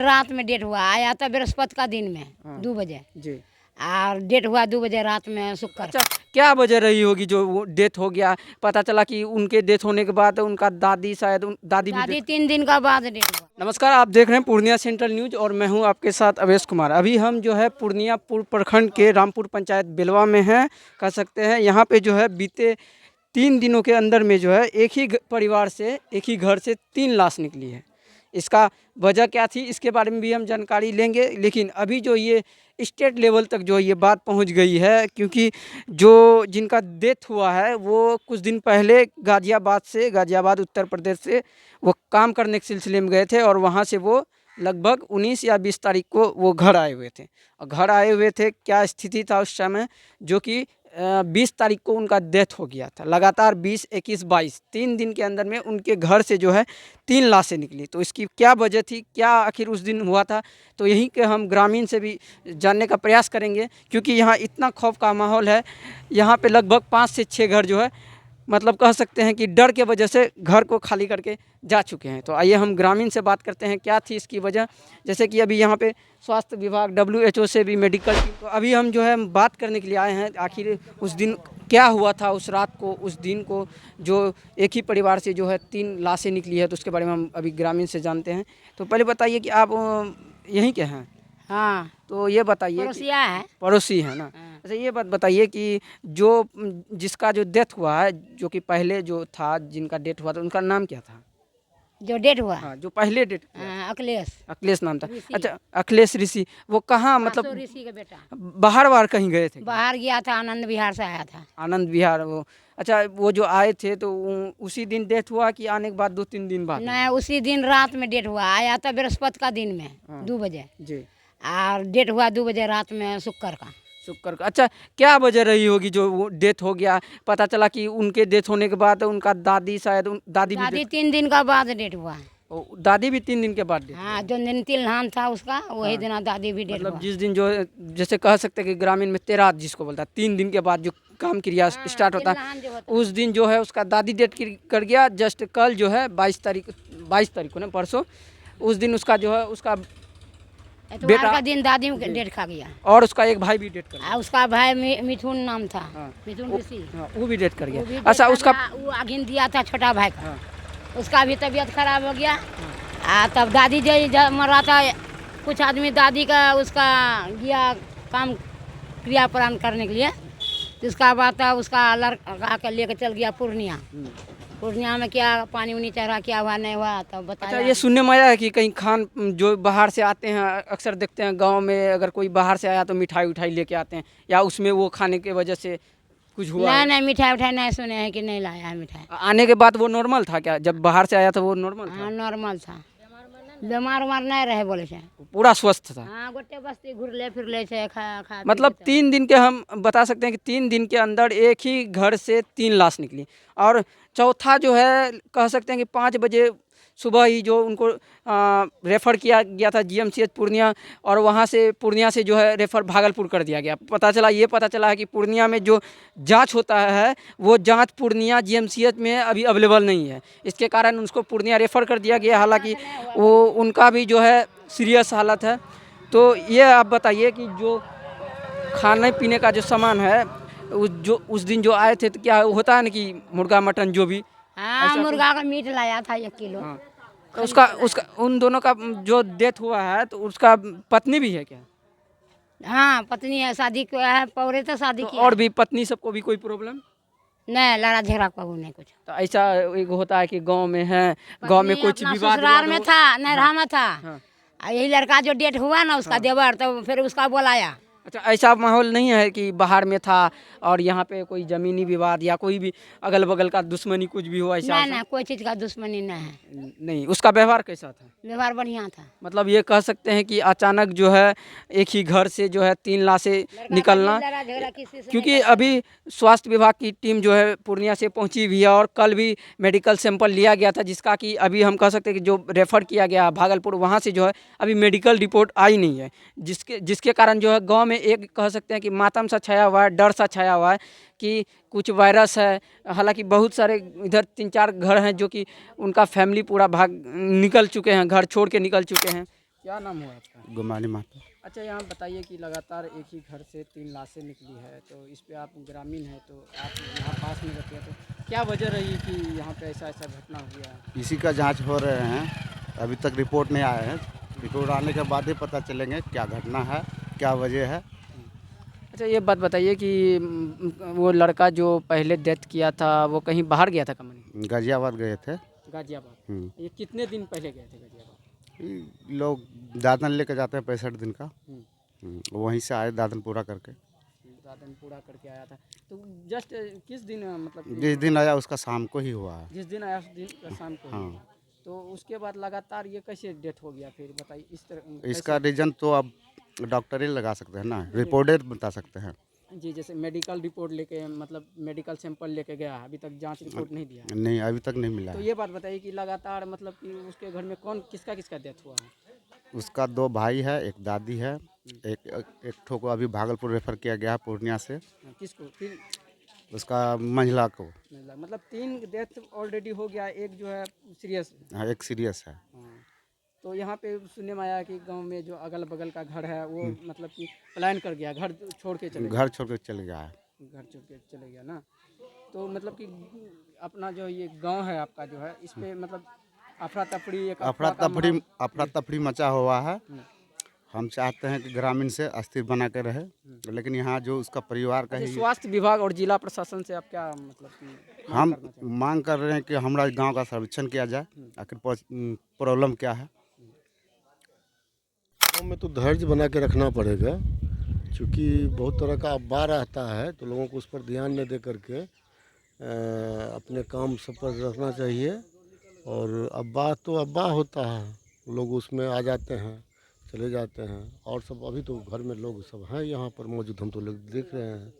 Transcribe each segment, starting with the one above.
रात में डेट हुआ, आया था बृहस्पति का दिन में 2 बजे जी। और डेट हुआ 2 बजे रात में शुक्र। अच्छा, क्या वजह रही होगी जो वो डेथ हो गया? पता चला कि उनके डेथ होने के बाद उनका दादी शायद दादी भी दादी 3 दिन का बाद डेट हुआ। नमस्कार, आप देख रहे हैं पूर्णिया सेंट्रल न्यूज और मैं हूं आपके साथ अवेश कुमार। अभी हम जो है पूर्णिया प्रखंड के रामपुर पंचायत बेलवा में हैं, कह सकते हैं। यहाँ पे जो है बीते 3 दिनों के अंदर में जो है एक ही परिवार से, एक ही घर से 3 लाश निकली है। इसका वजह क्या थी, इसके बारे में भी हम जानकारी लेंगे। लेकिन अभी जो ये स्टेट लेवल तक जो ये बात पहुंच गई है, क्योंकि जो जिनका डेथ हुआ है वो कुछ दिन पहले गाज़ियाबाद उत्तर प्रदेश से वो काम करने के सिलसिले में गए थे और वहाँ से वो लगभग 19 या 20 तारीख को वो घर आए हुए थे। और घर आए हुए थे, क्या स्थिति था उस समय, जो कि 20 तारीख को उनका डेथ हो गया था। लगातार 20, 21, 22 3 दिन के अंदर में उनके घर से जो है 3 लाशें निकली। तो इसकी क्या वजह थी, क्या आखिर उस दिन हुआ था, तो यहीं के हम ग्रामीण से भी जानने का प्रयास करेंगे। क्योंकि यहाँ इतना खौफ का माहौल है, यहाँ पे लगभग 5 से 6 घर जो है, मतलब कह सकते हैं कि डर के वजह से घर को खाली करके जा चुके हैं। तो आइए हम ग्रामीण से बात करते हैं क्या थी इसकी वजह। जैसे कि अभी यहाँ पे स्वास्थ्य विभाग, WHO से भी मेडिकल टीम, तो अभी हम जो है बात करने के लिए आए हैं आखिर उस दिन क्या हुआ था, उस रात को, उस दिन को, जो एक ही परिवार से जो है 3 लाशें निकली है। तो उसके बारे में हम अभी ग्रामीण से जानते हैं। तो पहले बताइए कि आप यहीं के हैं? हाँ, तो ये बताइए पड़ोसिया है। पड़ोसी है ना। हाँ। अच्छा, ये बात बताइए कि जो जिसका जो डेथ हुआ है, जो कि पहले जो था, जिनका डेथ हुआ था, उनका नाम क्या था? जो डेट हुआ हाँ, जो पहले डेथ हुआ। अखिलेश अखिलेश नाम था। ऋषि। अच्छा, अखिलेश ऋषि, वो कहाँ, मतलब ऋषि का बेटा बाहर कहीं गए थे? बाहर गया था, आनंद विहार से आया था। आनंद विहार वो। अच्छा, वो जो आए थे तो उसी दिन डेथ हुआ कि आने के बाद 2-3 दिन बाद? नहीं, उसी दिन रात में डेट हुआ, आया था बृहस्पति का दिन में 2 बजे जी। और डेट हुआ 2 बजे रात में शुक्र का। शुक्र का। अच्छा, क्या वजह रही होगी जो वो डेथ हो गया? पता चला कि उनके डेथ होने के बाद उनका दादी शायद दादी दादी 3 दिन का बाद डेट हुआ। दादी भी 3 दिन के बाद डेथ? हाँ, जो दिन तिलहान था उसका वही दिन दादी भी डेट मतलब हुआ। जिस दिन जो जैसे कह सकते हैं कि ग्रामीण में तेरात जिसको बोलता है, 3 दिन के बाद जो काम क्रिया स्टार्ट होता है, तिलहान जो होता उस दिन जो है उसका दादी डेथ कर गया। जस्ट कल जो है 22 तारीख को ना, परसों, उस दिन उसका जो है उसका बेटा का दिन दादी डेट खा गया। और उसका एक भाई भी डेथ कर गया। उसका भाई मिथुन नाम था। हाँ। मिथुन ऋषि। हाँ, वो भी डेथ कर वो गया। भी अच्छा, डेट उसका कर गया, वो आगिन दिया था छोटा भाई का। हाँ। उसका भी तबीयत खराब हो गया। तब दादी जब मरा था, कुछ आदमी दादी का उसका गया काम क्रिया प्राण करने के लिए। तो उसका बाद था उसका लड़का के लेकर चल गया पूर्णिया। पूर्णिया में क्या पानी उनी चढ़ा, क्या हुआ नहीं हुआ तब बताया। अच्छा, ये सुनने में आया है कि कहीं खान जो बाहर से आते हैं, अक्सर देखते हैं गांव में, अगर कोई बाहर से आया तो मिठाई उठाई लेके आते हैं, या उसमें वो खाने की वजह से कुछ हुआ है? नहीं, मिठाई उठाई नहीं सुने हैं कि नहीं लाया है मिठाई। आने के बाद वो नॉर्मल था क्या? जब बाहर से आया था वो नॉर्मल था? हाँ, नॉर्मल था। बीमार उमार नहीं रहे बोले से। पूरा स्वस्थ था? हाँ, गोटे बस्ती घुरले फिरले से खा मतलब 3 दिन के, हम बता सकते हैं कि 3 दिन के अंदर एक ही घर से 3 लाश निकली। और चौथा जो है, कह सकते हैं कि 5 बजे सुबह ही जो उनको रेफ़र किया गया था GMCH पूर्णिया, और वहाँ से पूर्णिया से जो है रेफ़र भागलपुर कर दिया गया। पता चला है कि पूर्णिया में जो जांच होता है वो जांच पूर्णिया GMCH में अभी अवेलेबल नहीं है। इसके कारण उसको पूर्णिया रेफ़र कर दिया गया। हालांकि वो उनका भी जो है सीरियस हालत है। तो ये आप बताइए कि जो खाने पीने का जो सामान है, उस दिन जो आए थे, तो क्या होता है ना कि मुर्गा मटन जो भी। हाँ, मुर्गा का मीट लाया था 1 किलो। हाँ। तो उसका उन दोनों का जो डेथ हुआ है, तो उसका पत्नी भी है क्या? हाँ, पत्नी है, शादी किया है, पौरे तो शादी तो किया और है। भी पत्नी सबको भी कोई प्रॉब्लम? नहीं, लड़ा झगड़ा कहू नहीं कुछ। तो ऐसा एक होता है कि गांव में है, गांव में पत्नी कुछ अपना विवाद ससुराल में था, नैहरा में था। हाँ। यही लड़का जो डेट हुआ ना उसका देवर, तो फिर उसका बुलाया। अच्छा, ऐसा माहौल नहीं है कि बाहर में था और यहाँ पे कोई ज़मीनी विवाद या कोई भी अगल बगल का दुश्मनी कुछ भी हो, ऐसा? नहीं, कोई चीज़ का दुश्मनी नहीं है। नहीं। उसका व्यवहार कैसा था? व्यवहार बढ़िया था। मतलब ये कह सकते हैं कि अचानक जो है एक ही घर से जो है 3 लाशें निकलना। लड़ा झगड़ा किसी से क्योंकि अभी स्वास्थ्य विभाग की टीम जो है पूर्णिया से पहुंची भी है, और कल भी मेडिकल सैंपल लिया गया था, जिसका कि अभी हम कह सकते हैं कि जो रेफ़र किया गया भागलपुर, वहां से जो है अभी मेडिकल रिपोर्ट आई नहीं है, जिसके कारण जो है गांव में एक कह सकते हैं कि मातम सा छाया हुआ है, डर सा छाया हुआ है कि कुछ वायरस है। हालांकि बहुत सारे इधर 3-4 घर हैं जो कि उनका फैमिली पूरा भाग निकल चुके हैं, घर छोड़ के निकल चुके हैं। क्या नाम हुआ आपका? गुमानी माता। अच्छा, यहाँ बताइए कि लगातार एक ही घर से 3 लाशें निकली है, तो इस पे आप ग्रामीण हैं, तो आप यहाँ पास में रहते हैं, तो क्या वजह रही कि यहाँ पे ऐसा ऐसा घटना हो गया है? इसी का जांच हो रहे हैं, अभी तक रिपोर्ट नहीं आया है। रिपोर्ट आने के बाद ही पता चलेंगे क्या घटना है, क्या वजह है। अच्छा, ये बात बताइए कि वो लड़का जो पहले डेथ किया था वो कहीं बाहर गया था कमनी? गाजियाबाद गए थे। गाजियाबाद। ये कितने दिन पहले गए थे गाजियाबाद? ये लोग दादन लेके जाते हैं 65 दिन का। हम्म, वहीं से आए दादन पूरा करके। दादन पूरा करके आया था, तो जस्ट किस दिन मतलब कि जिस दिन आया उसका शाम को ही हुआ है। जिस दिन आया उस दिन का शाम को ही हाँ। हुआ। तो उसके बाद लगातार ये कैसे डेथ हो गया फिर बताइए इस तरह इसका रीजन तो अब डॉक्टर ही लगा सकते हैं ना, रिपोर्टर बता सकते हैं। जी, जैसे मेडिकल रिपोर्ट लेके मतलब मेडिकल सैंपल लेके गया है, अभी तक जांच रिपोर्ट नहीं दिया है। नहीं, अभी तक नहीं मिला तो है। ये बात बताइए कि लगातार मतलब कि उसके घर में कौन किसका किसका डेथ हुआ है? उसका 2 भाई है, एक दादी है, एक ठो को अभी भागलपुर रेफर किया गया है पूर्णिया से। किसको फिर? उसका मंझला को। मतलब 3 डेथ ऑलरेडी हो गया, एक जो है सीरियस। हाँ, एक सीरियस है। हाँ, तो यहाँ पे सुनने में आया कि गांव में जो अगल बगल का घर है वो मतलब कि पलायन कर गया, घर छोड़ के चले घर छोड़ के चले गया है। घर छोड़ के चले गया ना। तो मतलब कि अपना जो ये गांव है आपका जो है इस पे मतलब अफरा तफरी एक अफरा तफरी मचा हुआ है। हम्म। हम चाहते हैं कि ग्रामीण से अस्थिर बना के रहे, लेकिन यहाँ जो उसका परिवार का अच्छा, ही स्वास्थ्य विभाग और जिला प्रशासन से आप क्या मतलब कि मांग हम करना चाहते मांग कर रहे हैं कि हमारा गांव का सर्वेक्षण किया जाए, आखिर प्रॉब्लम क्या है। गाँव में तो धैर्य बना के रखना पड़ेगा, क्योंकि बहुत तरह का अफवाह रहता है, तो लोगों को उस पर ध्यान न दे करके अपने काम सब पर रखना चाहिए। और अफवाह तो अफवाह होता है, लोग उसमें आ जाते हैं, चले जाते हैं। और सब अभी तो घर में लोग सब हैं यहाँ पर मौजूद, हम तो लोग देख रहे हैं।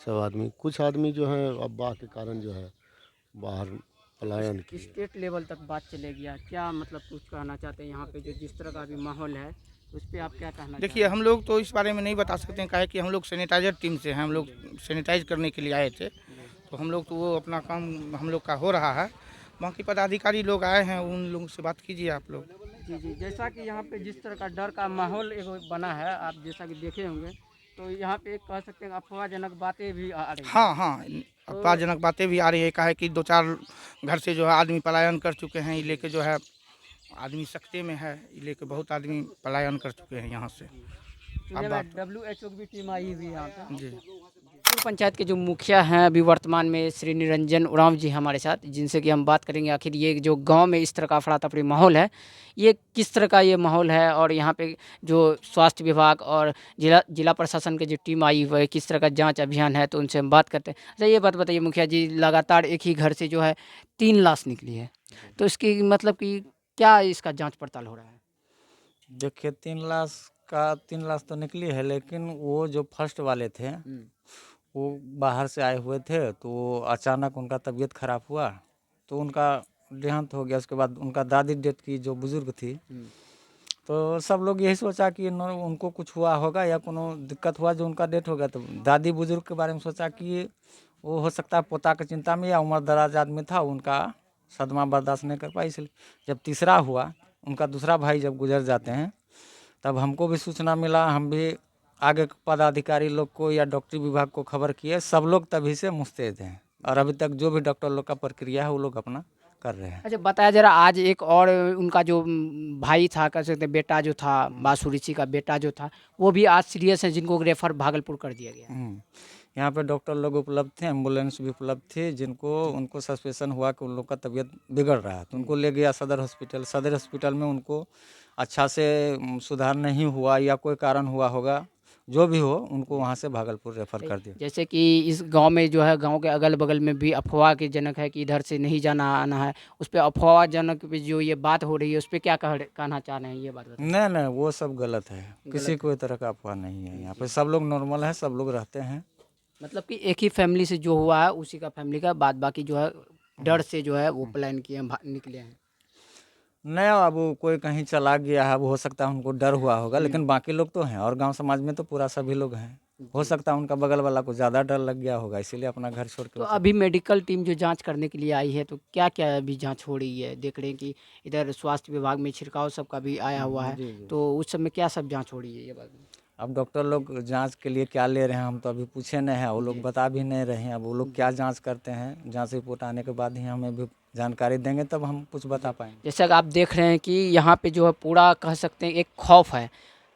सब आदमी, कुछ आदमी जो है अफवाह के कारण जो है बाहर पलायन हैं? किए। स्टेट लेवल तक बात चले गया, क्या मतलब कुछ कहना चाहते हैं यहाँ पे जो जिस तरह का अभी माहौल है उस पर आप क्या कहना देखिए, हम लोग तो इस बारे में नहीं बता सकते हैं, काहे कि हम लोग सैनिटाइजर टीम से हैं, हम लोग सैनिटाइज करने के लिए आए थे, तो हम लोग तो वो अपना काम हम लोग का हो रहा है। बाकी पदाधिकारी लोग आए हैं, उन लोगों से बात कीजिए आप लोग। जी जी, जैसा कि यहाँ पे जिस तरह का डर का माहौल एगो बना है, आप जैसा कि देखे होंगे, तो यहाँ पे कह सकते हैं अफवाहजनक बातें भी आ रही हैं। हाँ हाँ, अपवादजनक बातें भी आ रही है, काहे कि 2-4 घर से जो है आदमी पलायन कर चुके हैं, ये लेके जो है आदमी सकते में है, ये लेके बहुत आदमी पलायन कर चुके हैं यहाँ से। सुनने में WHO की भी टीम आई हुई है यहाँ पे। जी। पूर्व पंचायत के जो मुखिया हैं अभी वर्तमान में श्री निरंजन उरांव जी हमारे साथ, जिनसे कि हम बात करेंगे आखिर ये जो गांव में इस तरह का अफरा तफरी माहौल है, ये किस तरह का ये माहौल है, और यहाँ पे जो स्वास्थ्य विभाग और जिला प्रशासन की जो टीम आई हुई है किस तरह का जांच अभियान है, तो उनसे हम बात करते हैं। अच्छा, ये बात बताइए मुखिया जी, लगातार एक ही घर से जो है 3 लाश निकली है, तो इसकी मतलब कि क्या इसका जाँच पड़ताल हो रहा है? देखिए, 3 लाख तो निकली है, लेकिन वो जो फर्स्ट वाले थे वो बाहर से आए हुए थे, तो अचानक उनका तबीयत खराब हुआ, तो उनका देहांत हो गया। उसके बाद उनका दादी डेथ की, जो बुजुर्ग थी, तो सब लोग यही सोचा कि उनको कुछ हुआ होगा या कोनो दिक्कत हुआ जो उनका डेथ हो गया। तो दादी बुजुर्ग के बारे में सोचा कि वो हो सकता है पोता की चिंता में, या उम्र दराज आदमी था, उनका सदमा बर्दाश्त नहीं कर पाई, इसलिए जब तीसरा हुआ, उनका दूसरा भाई जब गुजर जाते हैं, तब हमको भी सूचना मिला, हम भी आगे के पदाधिकारी लोग को या डॉक्टरी विभाग को खबर किए, सब लोग तभी से मुस्तैद हैं, और अभी तक जो भी डॉक्टर लोग का प्रक्रिया है वो लोग अपना कर रहे हैं। अच्छा, बताया जरा, आज एक और उनका जो भाई था, कह सकते हैं बेटा जो था, बासु ऋषि का बेटा जो था, वो भी आज सीरियस है, जिनको रेफर भागलपुर कर दिया गया। यहाँ पे डॉक्टर लोग उपलब्ध थे, एम्बुलेंस भी उपलब्ध थी, जिनको उनको सस्पेंशन हुआ कि उन लोग का तबीयत बिगड़ रहा है, तो उनको ले गया सदर हॉस्पिटल में उनको अच्छा से सुधार नहीं हुआ या कोई कारण हुआ होगा, जो भी हो, उनको वहाँ से भागलपुर रेफर कर दिया। जैसे कि इस गांव में जो है, गांव के अगल बगल में भी अफवाह के जनक है कि इधर से नहीं जाना आना है, उस पर अफवाहजनक पे जो ये बात हो रही है उस पर क्या कहना चाह रहे हैं, ये बात बताइए। नहीं नहीं, वो सब गलत है, किसी कोई तरह का अफवाह नहीं है। यहाँ पे सब लोग नॉर्मल है, सब लोग रहते हैं। मतलब कि एक ही फैमिली से जो हुआ है उसी का फैमिली का, बाद बाकी जो है डर से जो है वो प्लान किए निकले हैं। नहीं, अब वो कोई कहीं चला गया है, वो हो सकता है उनको डर हुआ होगा, लेकिन बाकी लोग तो हैं, और गांव समाज में तो पूरा सभी लोग हैं। हो सकता है उनका बगल वाला को ज़्यादा डर लग गया होगा, इसीलिए अपना घर छोड़ के तो वो अभी मेडिकल टीम जो जांच करने के लिए आई है, तो क्या क्या अभी जांच हो रही है? देख रहे हैं कि इधर स्वास्थ्य विभाग में छिड़काव सबका भी आया हुआ है, जी, जी। तो उस सब में क्या सब जांच हो रही है ये बात? अब डॉक्टर लोग जांच के लिए क्या ले रहे हैं हम तो अभी पूछे नहीं हैं, वो लोग बता भी नहीं रहे हैं। अब वो लोग क्या जांच करते हैं, जांच रिपोर्ट आने के बाद ही हमें भी जानकारी देंगे, तब हम कुछ बता पाएंगे। जैसा कि आप देख रहे हैं कि यहाँ पे जो है पूरा कह सकते हैं एक खौफ है।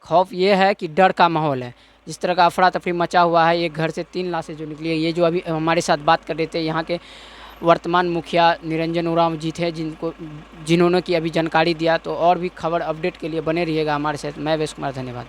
खौफ ये है कि डर का माहौल है। जिस तरह का अफरा तफरी मचा हुआ है, एक घर से 3 लाशें जो निकली है, ये जो अभी हमारे साथ बात कर रहे थे यहाँ के वर्तमान मुखिया निरंजन उरांव जी थे, जिन्होंने की अभी जानकारी दिया। तो और भी खबर अपडेट के लिए बने रहिएगा हमारे साथ। मैं अवेश कुमार, धन्यवाद।